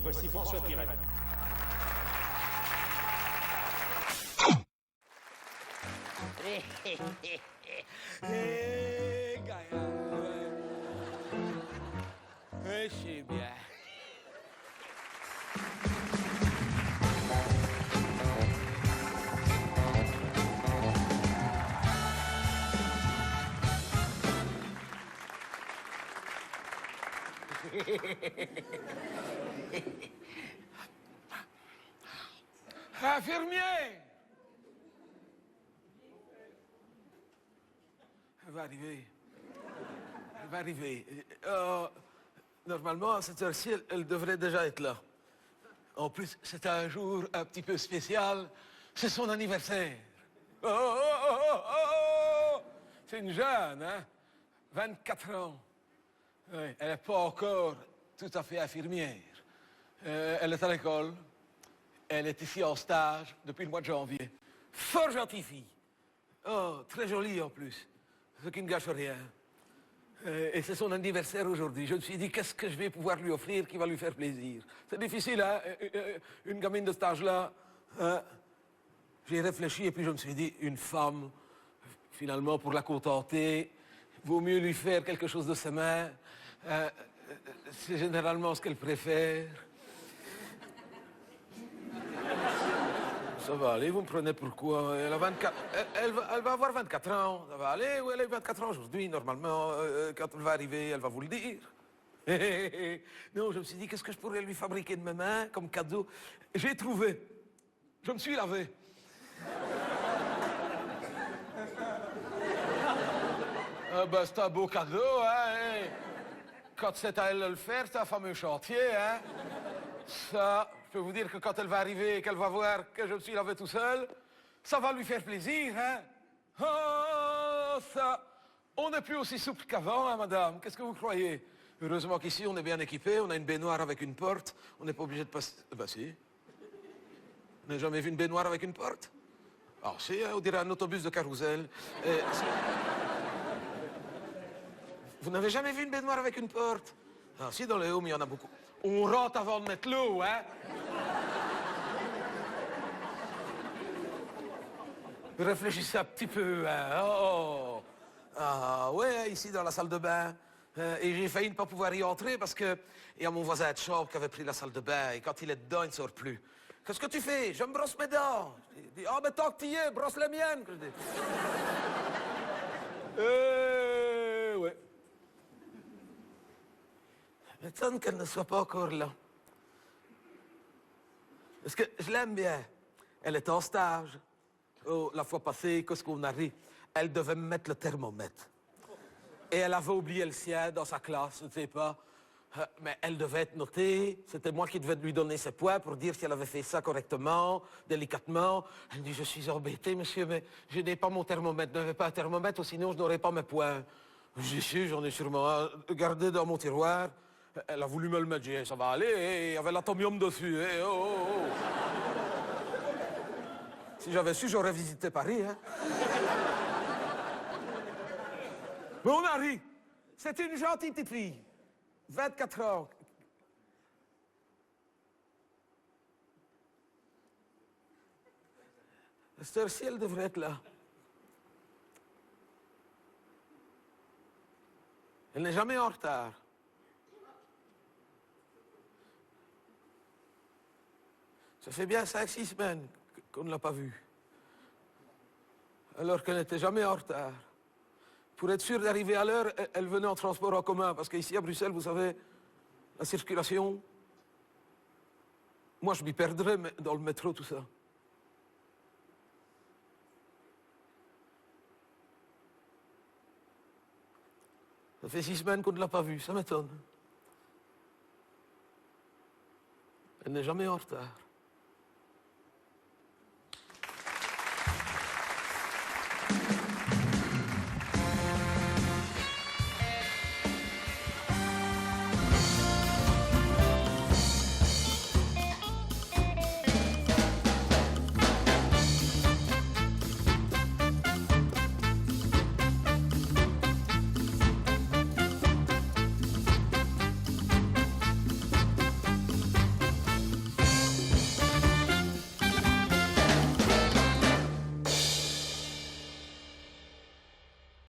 Voici François Pirette. Gaillard, je sais bien. Infirmier! Elle va arriver. Elle va arriver. Normalement, à cette heure-ci, elle devrait déjà être là. En plus, c'est un jour un petit peu spécial. C'est son anniversaire. Oh, oh, oh, oh, oh. C'est une jeune, hein? 24 ans. Oui, elle n'est pas encore tout à fait infirmière. Elle est à l'école. Elle est ici en stage depuis le mois de janvier. Fort gentille fille. Oh, très jolie en plus. Ce qui ne gâche rien. Et c'est son anniversaire aujourd'hui. Je me suis dit, qu'est-ce que je vais pouvoir lui offrir qui va lui faire plaisir? C'est difficile, hein? Une gamine de cet âge-là. Hein? J'ai réfléchi et puis je me suis dit, une femme, finalement, pour la contenter, vaut mieux lui faire quelque chose de ses mains. C'est généralement ce qu'elle préfère. Ça va aller, vous me prenez pour quoi? Elle a 24... Elle va avoir 24 ans. Ça va aller, oui, elle a 24 ans aujourd'hui. Normalement, quand elle va arriver, elle va vous le dire. Non, je me suis dit, qu'est-ce que je pourrais lui fabriquer de mes mains comme cadeau? J'ai trouvé. Je me suis lavé. Ben, c'est un beau cadeau, hein? Quand c'est à elle de le faire, c'est un fameux chantier, hein? Ça, je peux vous dire que quand elle va arriver et qu'elle va voir que je me suis lavé tout seul, ça va lui faire plaisir, hein? Oh, ça... On n'est plus aussi souple qu'avant, hein, madame? Qu'est-ce que vous croyez? Heureusement qu'ici, on est bien équipé, on a une baignoire avec une porte, on n'est pas obligé de passer... Ben si. Vous n'avez jamais vu une baignoire avec une porte? Ah si, hein, on dirait un autobus de carrousel. Vous n'avez jamais vu une baignoire avec une porte? Ah si, dans les homes, il y en a beaucoup. On rentre avant de mettre l'eau, hein? Réfléchissez un petit peu, hein? Oh. Ah ouais, ici dans la salle de bain. Et j'ai failli ne pas pouvoir y entrer parce que il y a mon voisin de chambre qui avait pris la salle de bain et quand il est dedans, il ne sort plus. Qu'est-ce que tu fais? Je me brosse mes dents. Il dit, ah, mais tant que tu y es, brosse les miennes. Que je dis. Ouais. M'étonne qu'elle ne soit pas encore là. Parce que je l'aime bien. Elle est en stage. Oh, la fois passée, qu'est-ce qu'on a ri? Elle devait me mettre le thermomètre. Et elle avait oublié le sien dans sa classe, je ne sais pas. Mais elle devait être notée. C'était moi qui devais lui donner ses points pour dire si elle avait fait ça correctement, délicatement. Elle dit, je suis embêtée, monsieur, mais je n'ai pas mon thermomètre. Je n'avais pas un thermomètre, ou sinon je n'aurais pas mes points. J'ai su, j'en ai sûrement un. Gardé dans mon tiroir. Elle a voulu me le mettre. J'ai dit, ça va aller. Il y avait l'atomium dessus. Oh, oh, oh. Si j'avais su, j'aurais visité Paris. Hein. Mais on a ri. C'est une gentille petite fille. 24 ans. À cette heure-ci, elle devrait être là. Elle n'est jamais en retard. Ça fait bien 5-6 semaines qu'on ne l'a pas vue. Alors qu'elle n'était jamais en retard. Pour être sûre d'arriver à l'heure, elle venait en transport en commun. Parce qu'ici, à Bruxelles, vous savez, la circulation... Moi, je m'y perdrais dans le métro, tout ça. Ça fait 6 semaines qu'on ne l'a pas vue, ça m'étonne. Elle n'est jamais en retard.